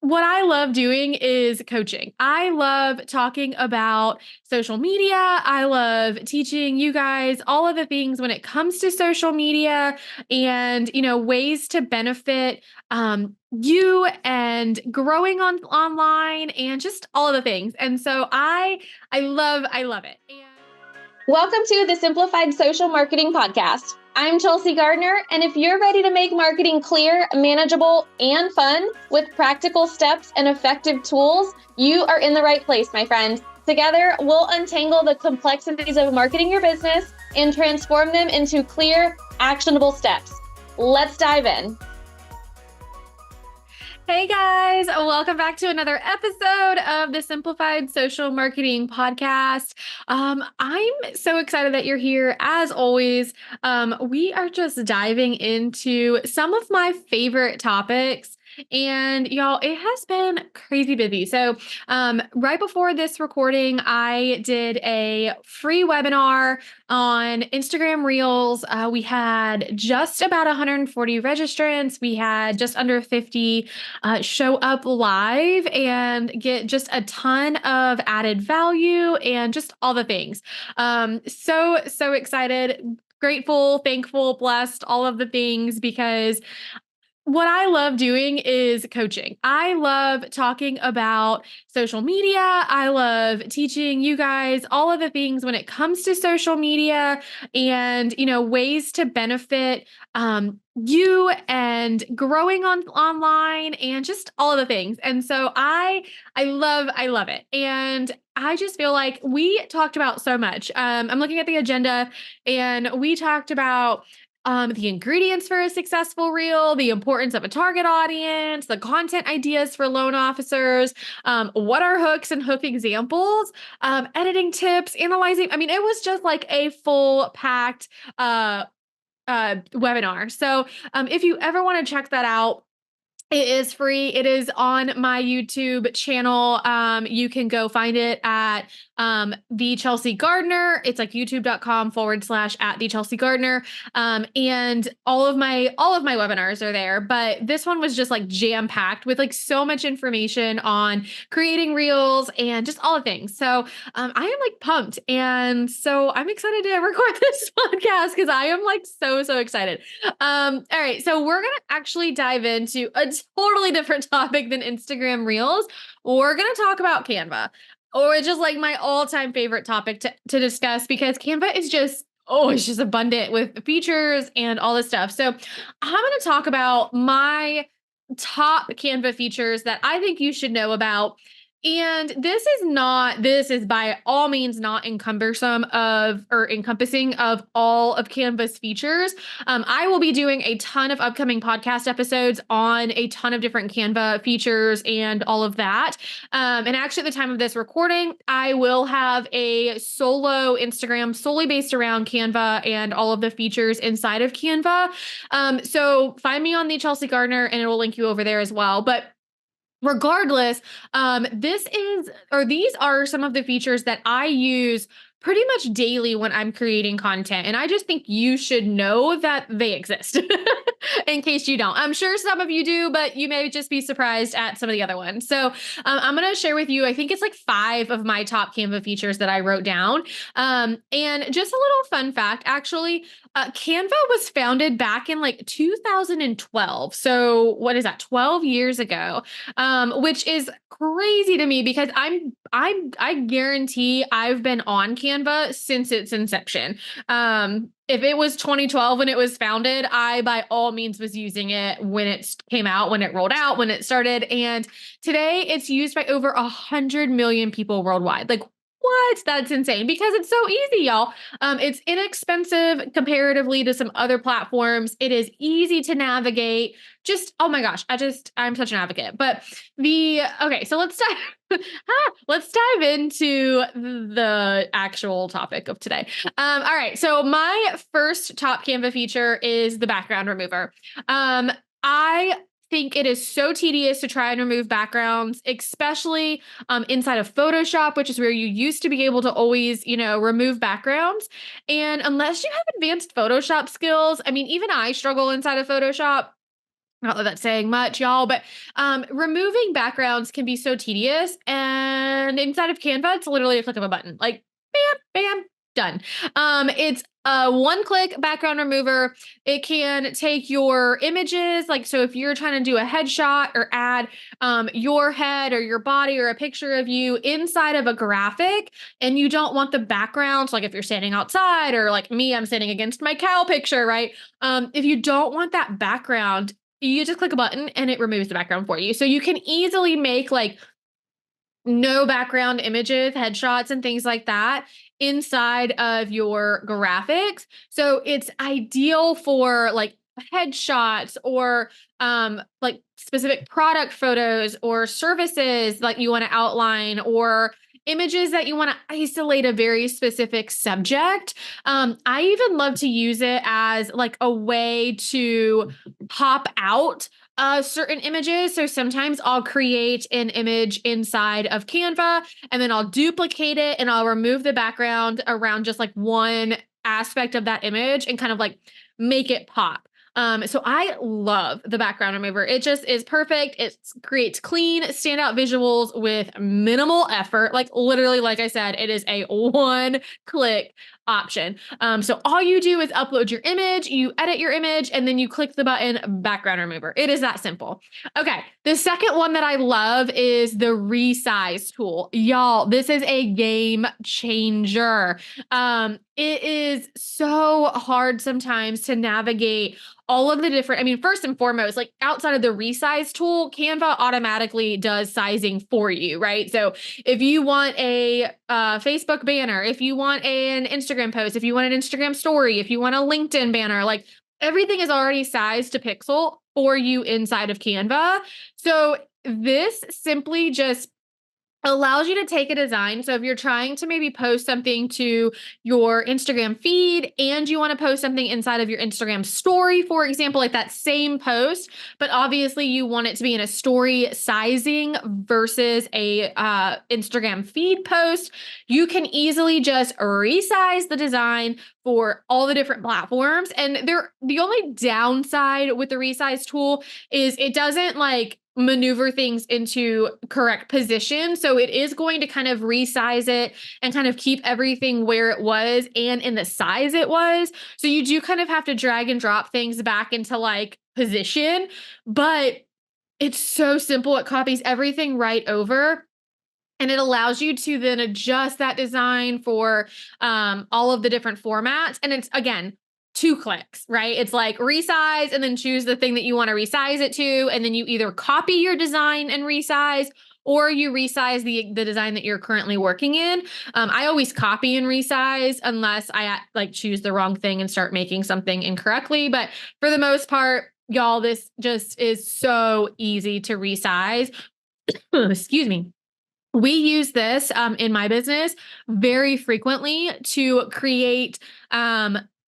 What I love doing is coaching. I love talking about social media. I love teaching you guys all of the things when it comes to social media and, ways to benefit you and growing online and just all of the things. And so I love it. Welcome to the Simplified Social Marketing Podcast. I'm Chelsea Gardner, and if you're ready to make marketing clear, manageable, and fun with practical steps and effective tools, you are in the right place, my friend. Together, we'll untangle the complexities of marketing your business and transform them into clear, actionable steps. Let's dive in. Hey guys, welcome back to another episode of the Simplified Social Marketing Podcast. I'm so excited that you're here. As always, we are just diving into some of my favorite topics. And y'all, it has been crazy busy. So, right before this recording, I did a free webinar on Instagram Reels. We had just about 140 registrants. We had just under 50 show up live and get just a ton of added value and just all the things. So excited, grateful, thankful, blessed, all of the things because what I love doing is coaching. I love talking about social media. I love teaching you guys all of the things when it comes to social media and, ways to benefit you and growing online and just all of the things. And so I love it. And I just feel like we talked about so much. I'm looking at the agenda and we talked about the ingredients for a successful reel, the importance of a target audience, the content ideas for loan officers, what are hooks and hook examples, editing tips, analyzing. I mean, it was just like a full packed webinar. So if you ever want to check that out, it is free. It is on my YouTube channel. You can go find it at the Chelsea Gardner. It's like youtube.com/at the Chelsea Gardner. And all of my webinars are there. But this one was just like jam-packed with like so much information on creating reels and just all the things. So I am like pumped. And so I'm excited to record this podcast because I am like so excited. All right. So we're gonna actually dive into a totally different topic than Instagram Reels. We're going to talk about Canva, or it's just like my all-time favorite topic to discuss because Canva is just, it's just abundant with features and all this stuff. So I'm going to talk about my top Canva features that I think you should know about. And this is by all means not encompassing of all of Canva's features. I will be doing a ton of upcoming podcast episodes on a ton of different Canva features and all of that. And actually at the time of this recording, I will have a solo Instagram solely based around Canva and all of the features inside of Canva. So find me on the Chelsea Gardner and it will link you over there as well. But regardless, these are some of the features that I use pretty much daily when I'm creating content. And I just think you should know that they exist in case you don't. I'm sure some of you do, but you may just be surprised at some of the other ones. So I'm going to share with you, I think it's like 5 of my top Canva features that I wrote down. And just a little fun fact, actually, Canva was founded back in like 2012. So what is that? 12 years ago, which is crazy to me because I guarantee I've been on Canva since its inception. If it was 2012 when it was founded, I by all means was using it when it came out, when it rolled out, when it started. And today it's used by over 100 million people worldwide. Like, what? That's insane because it's so easy, y'all. It's inexpensive comparatively to some other platforms. It is easy to navigate. Just, oh my gosh, I'm such an advocate. But so let's dive into the actual topic of today. All right. So my first top Canva feature is the background remover. I think it is so tedious to try and remove backgrounds, especially inside of Photoshop, which is where you used to be able to always, remove backgrounds. And unless you have advanced Photoshop skills, I mean, even I struggle inside of Photoshop. Not that that's saying much, y'all, but removing backgrounds can be so tedious. And inside of Canva, it's literally a click of a button, like bam, bam, done. It's a one-click background remover. It can take your images, like so if you're trying to do a headshot or add your head or your body or a picture of you inside of a graphic, and you don't want the background, so like if you're standing outside or like me, I'm standing against my cow picture, right? If you don't want that background, you just click a button and it removes the background for you. So you can easily make like no background images, headshots, and things like that inside of your graphics. So it's ideal for like headshots or like specific product photos or services like you want to outline or images that you want to isolate a very specific subject. I even love to use it as like a way to pop out certain images. So sometimes I'll create an image inside of Canva and then I'll duplicate it and I'll remove the background around just like one aspect of that image and kind of like make it pop. So I love the background remover. It just is perfect. It creates clean, standout visuals with minimal effort. Like literally, like I said, it is a one-click option. So all you do is upload your image, you edit your image, and then you click the button background remover. It is that simple. Okay. The second one that I love is the resize tool. Y'all, this is a game changer. It is so hard sometimes to navigate all of the different, I mean, first and foremost, like outside of the resize tool, Canva automatically does sizing for you, right? So if you want a Facebook banner, if you want an Instagram post, if you want an Instagram story, if you want a LinkedIn banner, like everything is already sized to pixel for you inside of Canva. So this simply just allows you to take a design. So if you're trying to maybe post something to your Instagram feed and you want to post something inside of your Instagram story, for example, like that same post, but obviously you want it to be in a story sizing versus a Instagram feed post, you can easily just resize the design for all the different platforms. And the only downside with the resize tool is it doesn't like maneuver things into correct position. So it is going to kind of resize it and kind of keep everything where it was and in the size it was. So you do kind of have to drag and drop things back into like position, but it's so simple. It copies everything right over. And it allows you to then adjust that design for all of the different formats. And it's, again, 2 clicks, right? It's like resize and then choose the thing that you want to resize it to. And then you either copy your design and resize or you resize the design that you're currently working in. I always copy and resize unless I like choose the wrong thing and start making something incorrectly. But for the most part, y'all, this just is so easy to resize. Excuse me. We use this in my business very frequently to create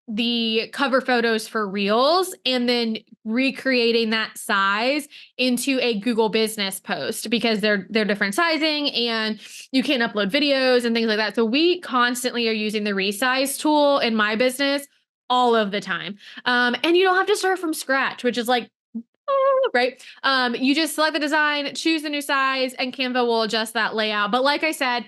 the cover photos for reels and then recreating that size into a Google business post because they're different sizing and you can upload videos and things like that. So we constantly are using the resize tool in my business all of the time. And you don't have to start from scratch, which is like, right? You just select the design, choose the new size, and Canva will adjust that layout. But like I said,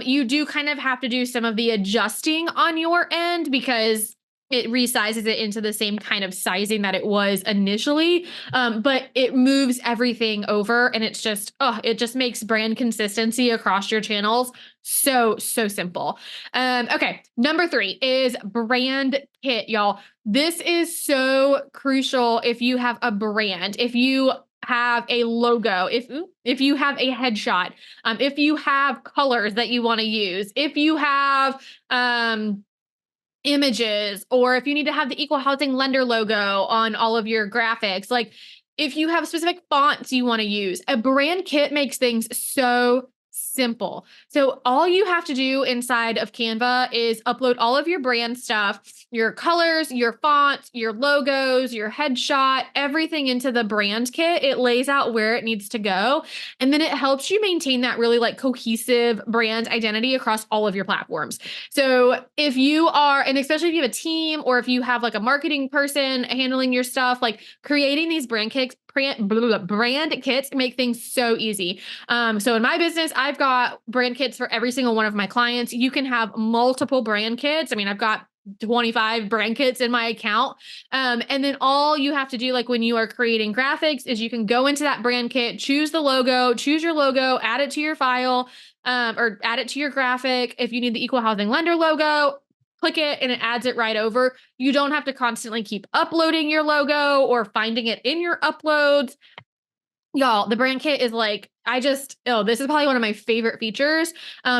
you do kind of have to do some of the adjusting on your end because it resizes it into the same kind of sizing that it was initially. But it moves everything over and it's just, it just makes brand consistency across your channels so simple. Okay. Number 3 is brand kit, y'all. This is so crucial if you have a brand, if you have a logo, if you have a headshot, if you have colors that you want to use, if you have, images, or if you need to have the equal housing lender logo on all of your graphics, like if you have specific fonts you want to use, a brand kit makes things so simple. So all you have to do inside of Canva is upload all of your brand stuff, your colors, your fonts, your logos, your headshot, everything into the brand kit. It lays out where it needs to go. And then it helps you maintain that really like cohesive brand identity across all of your platforms. So if you are, and especially if you have a team or if you have like a marketing person handling your stuff, like creating these brand kits brand kits make things so easy. So in my business, I've got brand kits for every single one of my clients. You can have multiple brand kits. I mean, I've got 25 brand kits in my account. And then all you have to do, like when you are creating graphics, is you can go into that brand kit, choose the logo, choose your logo, add it to your file, or add it to your graphic. If you need the equal housing lender logo, click it and it adds it right over. You don't have to constantly keep uploading your logo or finding it in your uploads. Y'all, the brand kit is like, this is probably one of my favorite features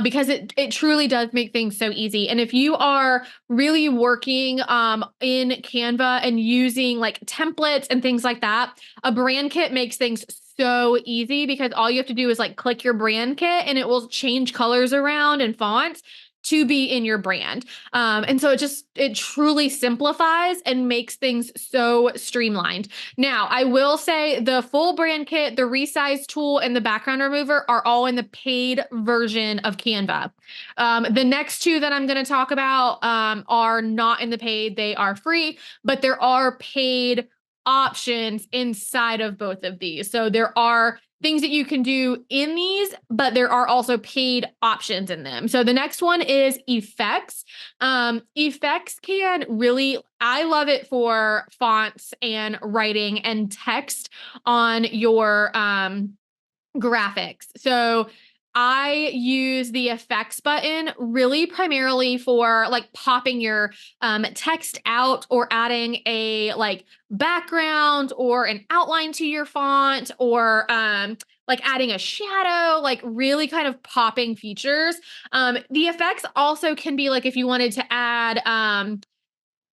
because it truly does make things so easy. And if you are really working in Canva and using like templates and things like that, a brand kit makes things so easy because all you have to do is like click your brand kit and it will change colors around and fonts to be in your brand. And so it truly simplifies and makes things so streamlined. Now, I will say the full brand kit, the resize tool, and the background remover are all in the paid version of Canva. The next two that I'm going to talk about are not in the paid. They are free, but there are paid options inside of both of these. So there are things that you can do in these, but there are also paid options in them. So the next one is effects. Effects can really, I love it for fonts and writing and text on your graphics. So I use the effects button really primarily for like popping your text out or adding a like background or an outline to your font or like adding a shadow, like really kind of popping features. The effects also can be like if you wanted to add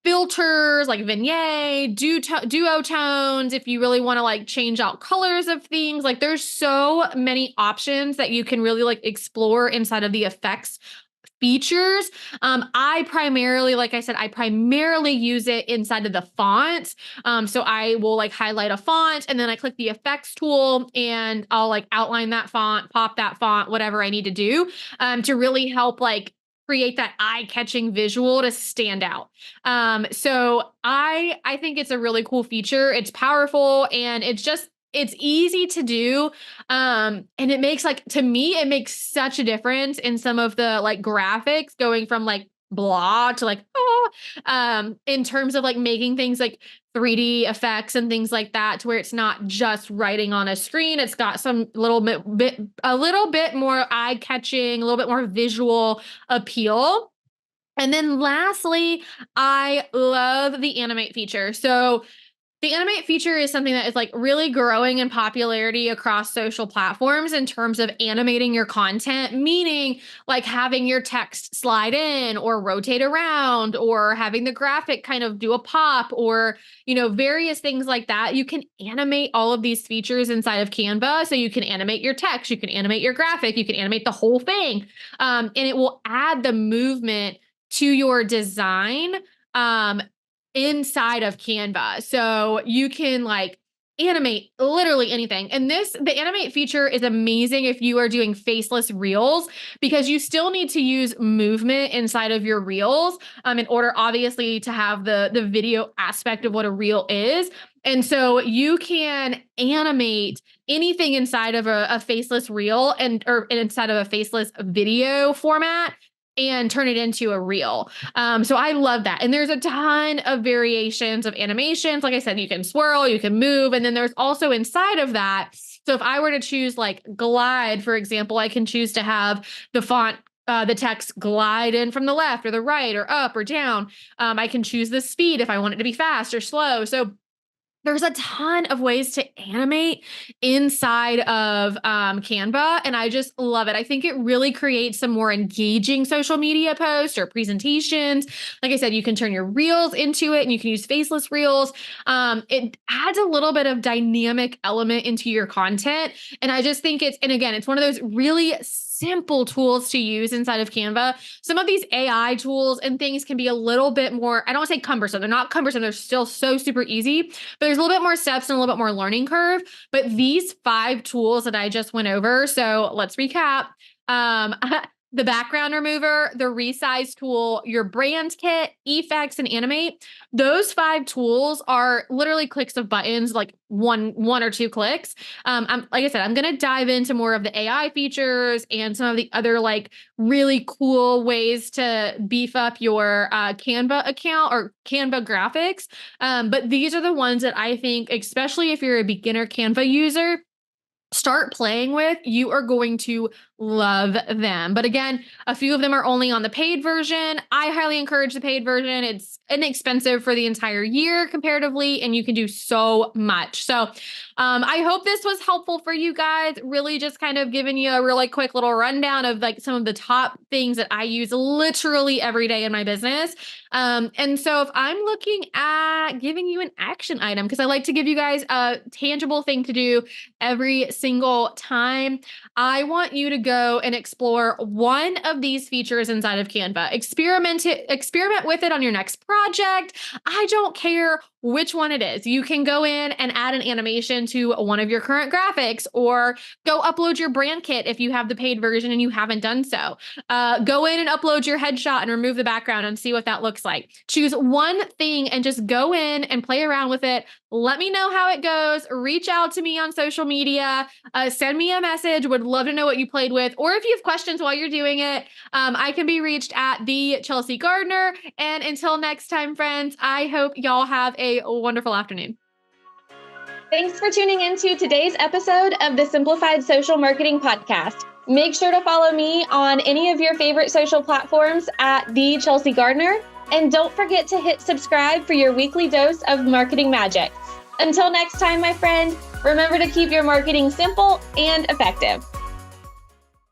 filters like vignette, duotones, if you really want to like change out colors of things. Like there's so many options that you can really like explore inside of the effects features. I primarily, like I said, I primarily use it inside of the font. So I will like highlight a font and then I click the effects tool and I'll like outline that font, pop that font, whatever I need to do to really help like create that eye-catching visual to stand out. So I think it's a really cool feature. It's powerful and it's easy to do. And it makes like, to me, it makes such a difference in some of the like graphics going from like blah to like, in terms of like making things like 3D effects and things like that to where it's not just writing on a screen. It's got some a little bit more eye catching, a little bit more visual appeal. And then lastly, I love the animate feature. So the animate feature is something that is like really growing in popularity across social platforms in terms of animating your content, meaning like having your text slide in or rotate around or having the graphic kind of do a pop or, various things like that. You can animate all of these features inside of Canva. So you can animate your text, you can animate your graphic, you can animate the whole thing. And it will add the movement to your design inside of Canva. So you can like animate literally anything. And the animate feature is amazing if you are doing faceless reels because you still need to use movement inside of your reels in order obviously to have the video aspect of what a reel is. And you can animate anything inside of a faceless reel or inside of a faceless video format and turn it into a reel. So I love that. And there's a ton of variations of animations. Like I said, you can swirl, you can move. And then there's also inside of that. So if I were to choose like glide, for example, I can choose to have the font the text glide in from the left or the right or up or down. I can choose the speed if I want it to be fast or slow. So there's a ton of ways to animate inside of Canva, and I just love it. I think it really creates some more engaging social media posts or presentations. Like I said, you can turn your reels into it and you can use faceless reels. It adds a little bit of dynamic element into your content. And I just think it's one of those really simple tools to use inside of Canva. Some of these AI tools and things can be a little bit more, I don't want to say cumbersome. They're not cumbersome. They're still so super easy, but there's a little bit more steps and a little bit more learning curve. But these 5 tools that I just went over, so let's recap. the background remover, the resize tool, your brand kit, effects, and animate. Those 5 tools are literally clicks of buttons, like one or 2 clicks. Like I said, I'm going to dive into more of the AI features and some of the other like really cool ways to beef up your Canva account or Canva graphics. But these are the ones that I think, especially if you're a beginner Canva user, start playing with. You are going to love them. But again, a few of them are only on the paid version. I highly encourage the paid version. It's inexpensive for the entire year comparatively, and you can do so much. So I hope this was helpful for you guys. Really just kind of giving you a really quick little rundown of like some of the top things that I use literally every day in my business. And so if I'm looking at giving you an action item, because I like to give you guys a tangible thing to do every single time, I want you to go and explore one of these features inside of Canva. Experiment with it on your next project. I don't care which one it is. You can go in and add an animation to one of your current graphics, or go upload your brand kit if you have the paid version and you haven't done so. Go in and upload your headshot and remove the background and see what that looks like. Choose one thing and just go in and play around with it. Let me know how it goes. Reach out to me on social media. Send me a message. Would love to know what you played with. Or if you have questions while you're doing it, I can be reached at the Chelsea Gardner. And until next time, friends, I hope y'all have a wonderful afternoon. Thanks for tuning into today's episode of the Simplified Social Marketing Podcast. Make sure to follow me on any of your favorite social platforms at the Chelsea Gardner. And don't forget to hit subscribe for your weekly dose of marketing magic. Until next time, my friend, remember to keep your marketing simple and effective.